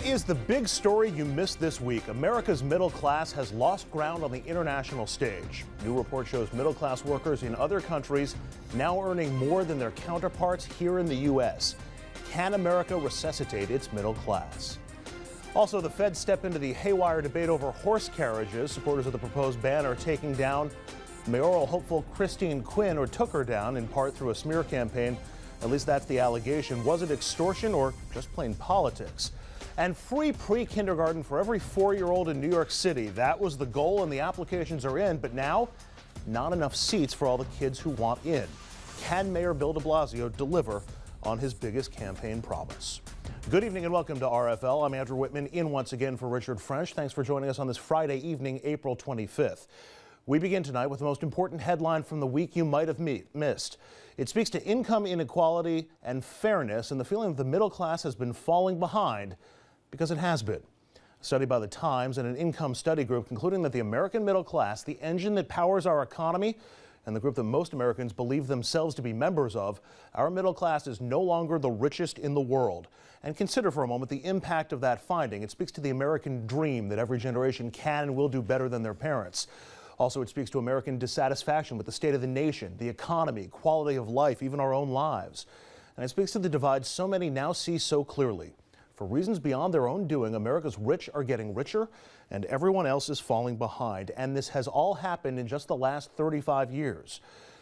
is the big story you missed this week. America's middle class has lost ground on the international stage. New report shows middle class workers in other countries now earning more than their counterparts here in the U.S. Can America resuscitate its middle class? Also, the Fed step into the haywire debate over horse carriages. Supporters of the proposed ban are taking down mayoral hopeful Christine Quinn, or took her down in part through a smear campaign. At least that's the allegation. Was it extortion or just plain politics? And free pre-kindergarten for every 4-year-old in New York City. That was the goal, and the applications are in, but now not enough seats for all the kids who want in. Can Mayor Bill de Blasio deliver on his biggest campaign promise? Good evening and welcome to RFL. I'm Andrew Whitman, in once again for Richard French. Thanks for joining us on this Friday evening, April 25th. We begin tonight with the most important headline from the week you might have missed. It speaks to income inequality and fairness and the feeling that the middle class has been falling behind, because it has been. A study by the Times and an income study group concluding that the American middle class, the engine that powers our economy, and the group that most Americans believe themselves to be members of, our middle class is no longer the richest in the world. And consider for a moment the impact of that finding. It speaks to the American dream that every generation can and will do better than their parents. Also, it speaks to American dissatisfaction with the state of the nation, the economy, quality of life, even our own lives. And it speaks to the divide so many now see so clearly. For reasons beyond their own doing, America's rich are getting richer and everyone else is falling behind. And this has all happened in just the last 35 years.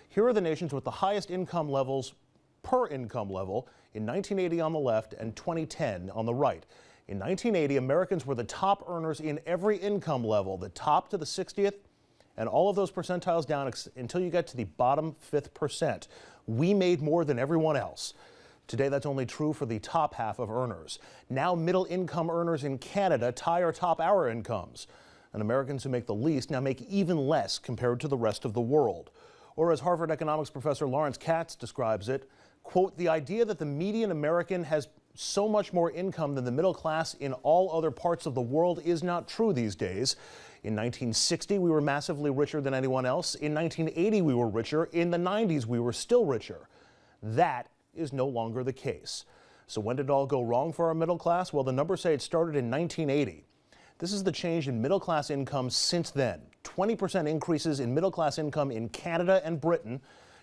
Here are the nations with the highest income levels per income level in 1980 on the left and 2010 on the right. In 1980, Americans were the top earners in every income level, the top to the 60th, and all of those percentiles down until you get to the bottom 5th percent. We made more than everyone else. Today, that's only true for the top half of earners. Now, middle income earners in Canada tie or top our incomes. And Americans who make the least now make even less compared to the rest of the world. Or as Harvard economics professor Lawrence Katz describes it, quote, the idea that the median American has so much more income than the middle class in all other parts of the world is not true these days. In 1960, we were massively richer than anyone else. In 1980, we were richer. In the 90s, we were still richer. That is no longer the case. So when did it all go wrong for our middle class? Well, the numbers say it started in 1980. This is the change in middle class income since then. 20% increases in middle class income in Canada and Britain,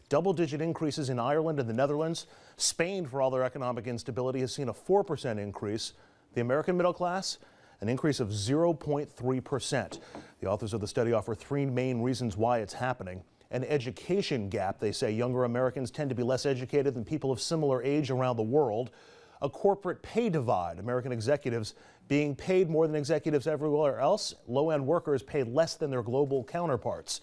double-digit increases in Ireland and the Netherlands. Spain, for all their economic instability, has seen a 4% increase. The American middle class, an increase of 0.3%. The authors of the study offer 3 main reasons why it's happening. An education gap. They say younger Americans tend to be less educated than people of similar age around the world. A corporate pay divide. American executives being paid more than executives everywhere else. Low-end workers paid less than their global counterparts.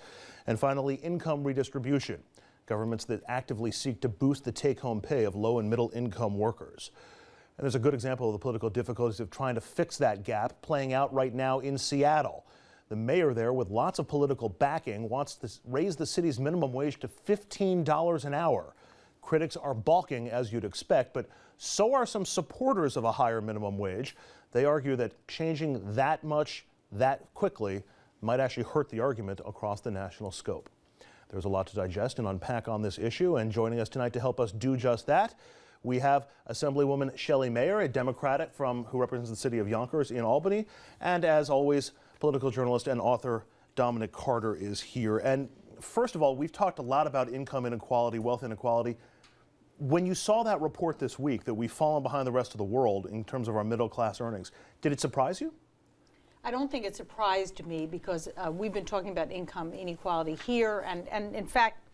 And finally, income redistribution. Governments that actively seek to boost the take-home pay of low and middle income workers. And there's a good example of the political difficulties of trying to fix that gap playing out right now in Seattle. The mayor there, with lots of political backing, wants to raise the city's minimum wage to $15 an hour. Critics are balking, as you'd expect, but so are some supporters of a higher minimum wage. They argue that changing that much that quickly might actually hurt the argument across the national scope. There's a lot to digest and unpack on this issue, and joining us tonight to help us do just that, we have Assemblywoman Shelley Mayer, a Democrat who represents the city of Yonkers in Albany, and as always, political journalist and author Dominic Carter is here. And first of all, we've talked a lot about income inequality, wealth inequality. When you saw that report this week that we've fallen behind the rest of the world in terms of our middle class earnings, did it surprise you? I don't think it surprised me because we've been talking about income inequality here, and in fact,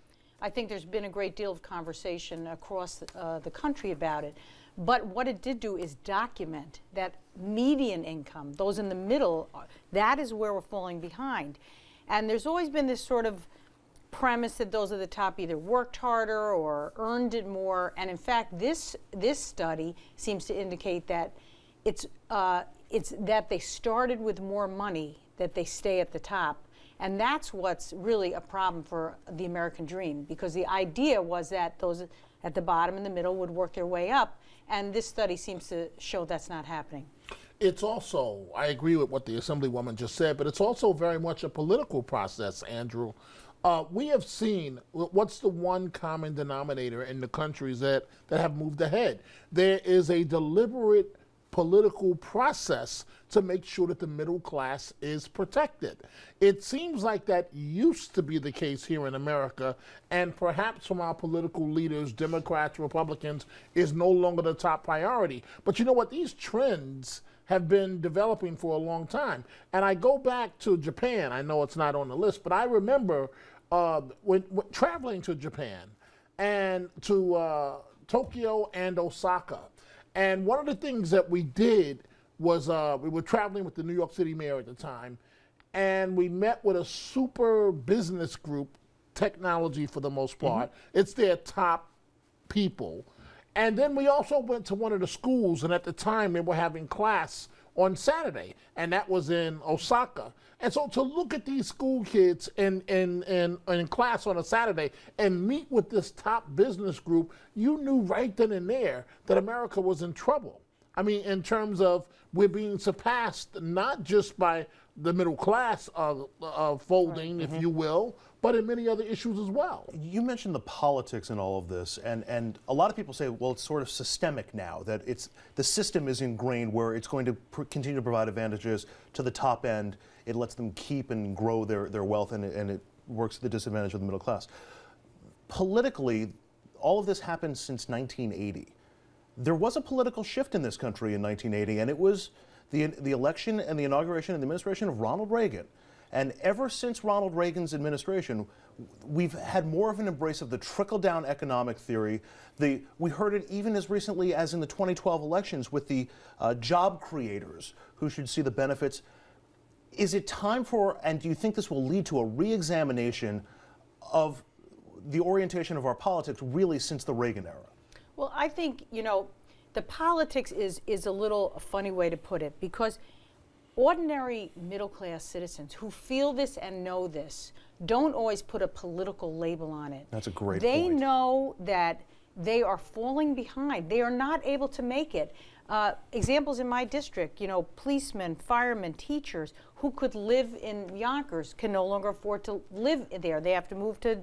I think there's been a great deal of conversation across the country about it. But what it did do is document that median income, those in the middle, that is where we're falling behind. And there's always been this sort of premise that those at the top either worked harder or earned it more. And in fact, this study seems to indicate that it's that they started with more money, that they stay at the top. And that's what's really a problem for the American dream, because the idea was that those at the bottom and the middle would work their way up. And this study seems to show that's not happening. It's also, I agree with what the Assemblywoman just said, but it's also very much a political process, Andrew. We have seen, what's the one common denominator in the countries that have moved ahead? There is a deliberate political process to make sure that the middle class is protected. It seems like that used to be the case here in America, and perhaps from our political leaders, Democrats, Republicans, is no longer the top priority. But you know what? These trends have been developing for a long time. And I go back to Japan. I know it's not on the list, but I remember when traveling to Japan and to Tokyo and Osaka. And one of the things that we did was we were traveling with the New York City mayor at the time, and we met with a super business group, technology for the most part. It's their top people. And then we also went to one of the schools, and at the time they were having class on Saturday, and that was in Osaka. And so to look at these school kids in class on a Saturday and meet with this top business group, you knew right then and there that America was in trouble. I mean, in terms of we're being surpassed not just by the middle class folding, if you will, but in many other issues as well. You mentioned the politics in all of this, and a lot of people say, well, it's sort of systemic now, that the system is ingrained where it's going to continue to provide advantages to the top end. It lets them keep and grow their wealth, and it works to the disadvantage of the middle class. Politically, all of this happened since 1980. There was a political shift in this country in 1980, and it was the election and the inauguration and the administration of Ronald Reagan. And ever since Ronald Reagan's administration, we've had more of an embrace of the trickle-down economic theory. We heard it even as recently as in the 2012 elections with the job creators who should see the benefits. Is it time for, and do you think this will lead to a re-examination of the orientation of our politics really since the Reagan era? Well, I think, the politics is a little funny way to put it, because ordinary middle-class citizens who feel this and know this don't always put a political label on it. That's a great point. They know that they are falling behind. They are not able to make it. Examples in my district, policemen, firemen, teachers who could live in Yonkers can no longer afford to live there. They have to move to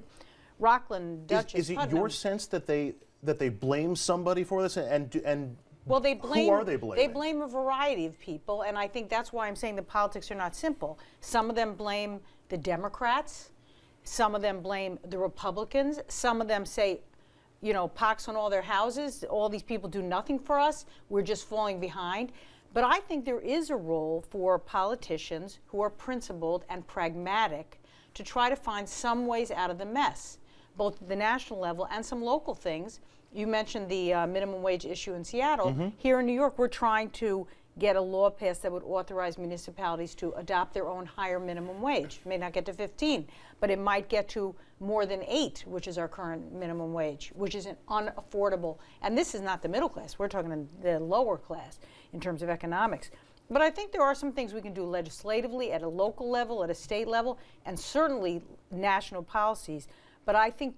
Rockland, Dutchess, Is it Putnam. your sense that they blame somebody for this, and well, they blame, who are they blaming? They blame a variety of people, and I think that's why I'm saying the politics are not simple. Some of them blame the Democrats. Some of them blame the Republicans. Some of them say, pox on all their houses. All these people do nothing for us. We're just falling behind. But I think there is a role for politicians who are principled and pragmatic to try to find some ways out of the mess, both at the national level and some local things. You mentioned the minimum wage issue in Seattle. Here in New York, we're trying to get a law passed that would authorize municipalities to adopt their own higher minimum wage. It may not get to 15, but it might get to more than 8, which is our current minimum wage, which is unaffordable. And this is not the middle class. We're talking the lower class in terms of economics. But I think there are some things we can do legislatively at a local level, at a state level, and certainly national policies. But I think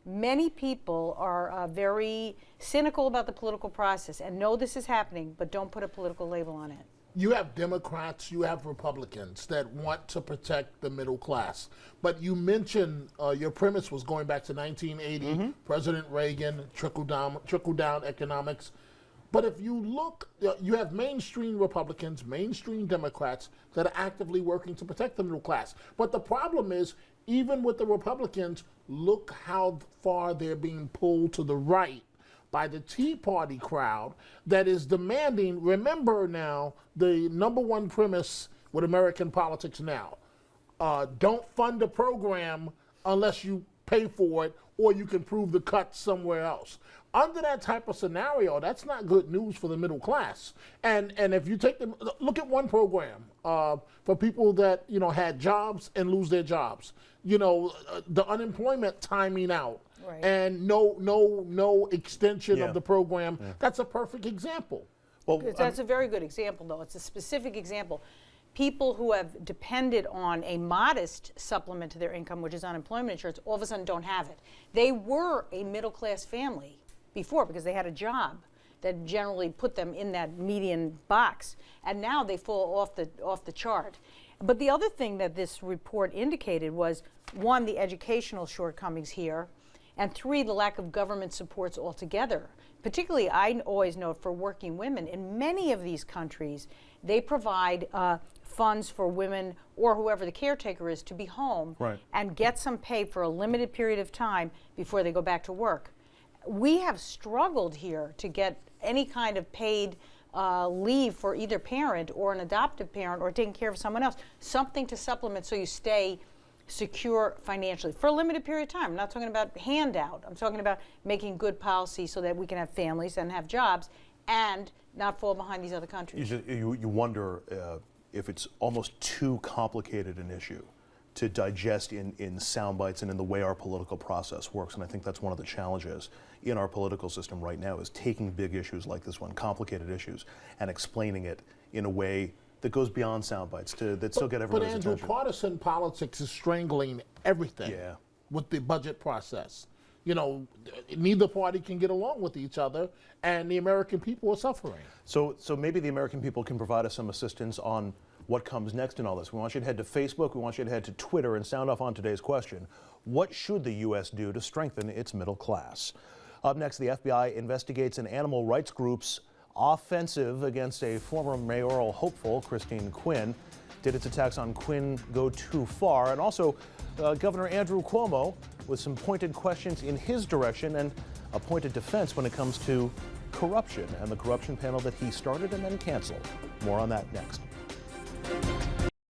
many people are very cynical about the political process and know this is happening, but don't put a political label on it. You have Democrats, you have Republicans that want to protect the middle class. But you mentioned your premise was going back to 1980, President Reagan, trickle-down economics. But if you look, you have mainstream Republicans, mainstream Democrats that are actively working to protect the middle class. But the problem is, even with the Republicans, look how far they're being pulled to the right by the Tea Party crowd that is demanding, remember now, the number one premise with American politics now, don't fund a program unless you pay for it or you can prove the cut somewhere else. Under that type of scenario, that's not good news for the middle class. And if you take them, look at one program for people that had jobs and lose their jobs. The unemployment timing out, right, and no extension of the program. Yeah. That's a perfect example. Well, that's a very good example, though. It's a specific example. People who have depended on a modest supplement to their income, which is unemployment insurance, all of a sudden don't have it. They were a middle-class family before because they had a job that generally put them in that median box, and now they fall off the chart. But the other thing that this report indicated was, 1, the educational shortcomings here, and 3, the lack of government supports altogether, particularly I always note for working women, in many of these countries, they provide funds for women or whoever the caretaker is to be home and get some pay for a limited period of time before they go back to work. We have struggled here to get any kind of paid leave for either parent or an adoptive parent or taking care of someone else, something to supplement so you stay secure financially for a limited period of time. I'm not talking about handout. I'm talking about making good policy so that we can have families and have jobs and not fall behind these other countries. You wonder if it's almost too complicated an issue to digest in sound bites and in the way our political process works. And I think that's one of the challenges in our political system right now, is taking big issues like this one, complicated issues, and explaining it in a way that goes beyond sound bites that still get everyone's attention. But Andrew, partisan politics is strangling everything with the budget process. You know, neither party can get along with each other, and the American people are suffering. So maybe the American people can provide us some assistance on what comes next in all this. We want you to head to Facebook, we want you to head to Twitter and sound off on today's question. What should the U.S. do to strengthen its middle class? Up next, the FBI investigates an animal rights group's offensive against a former mayoral hopeful, Christine Quinn. Did its attacks on Quinn go too far? And also, Governor Andrew Cuomo with some pointed questions in his direction and a pointed defense when it comes to corruption and the corruption panel that he started and then canceled. More on that next.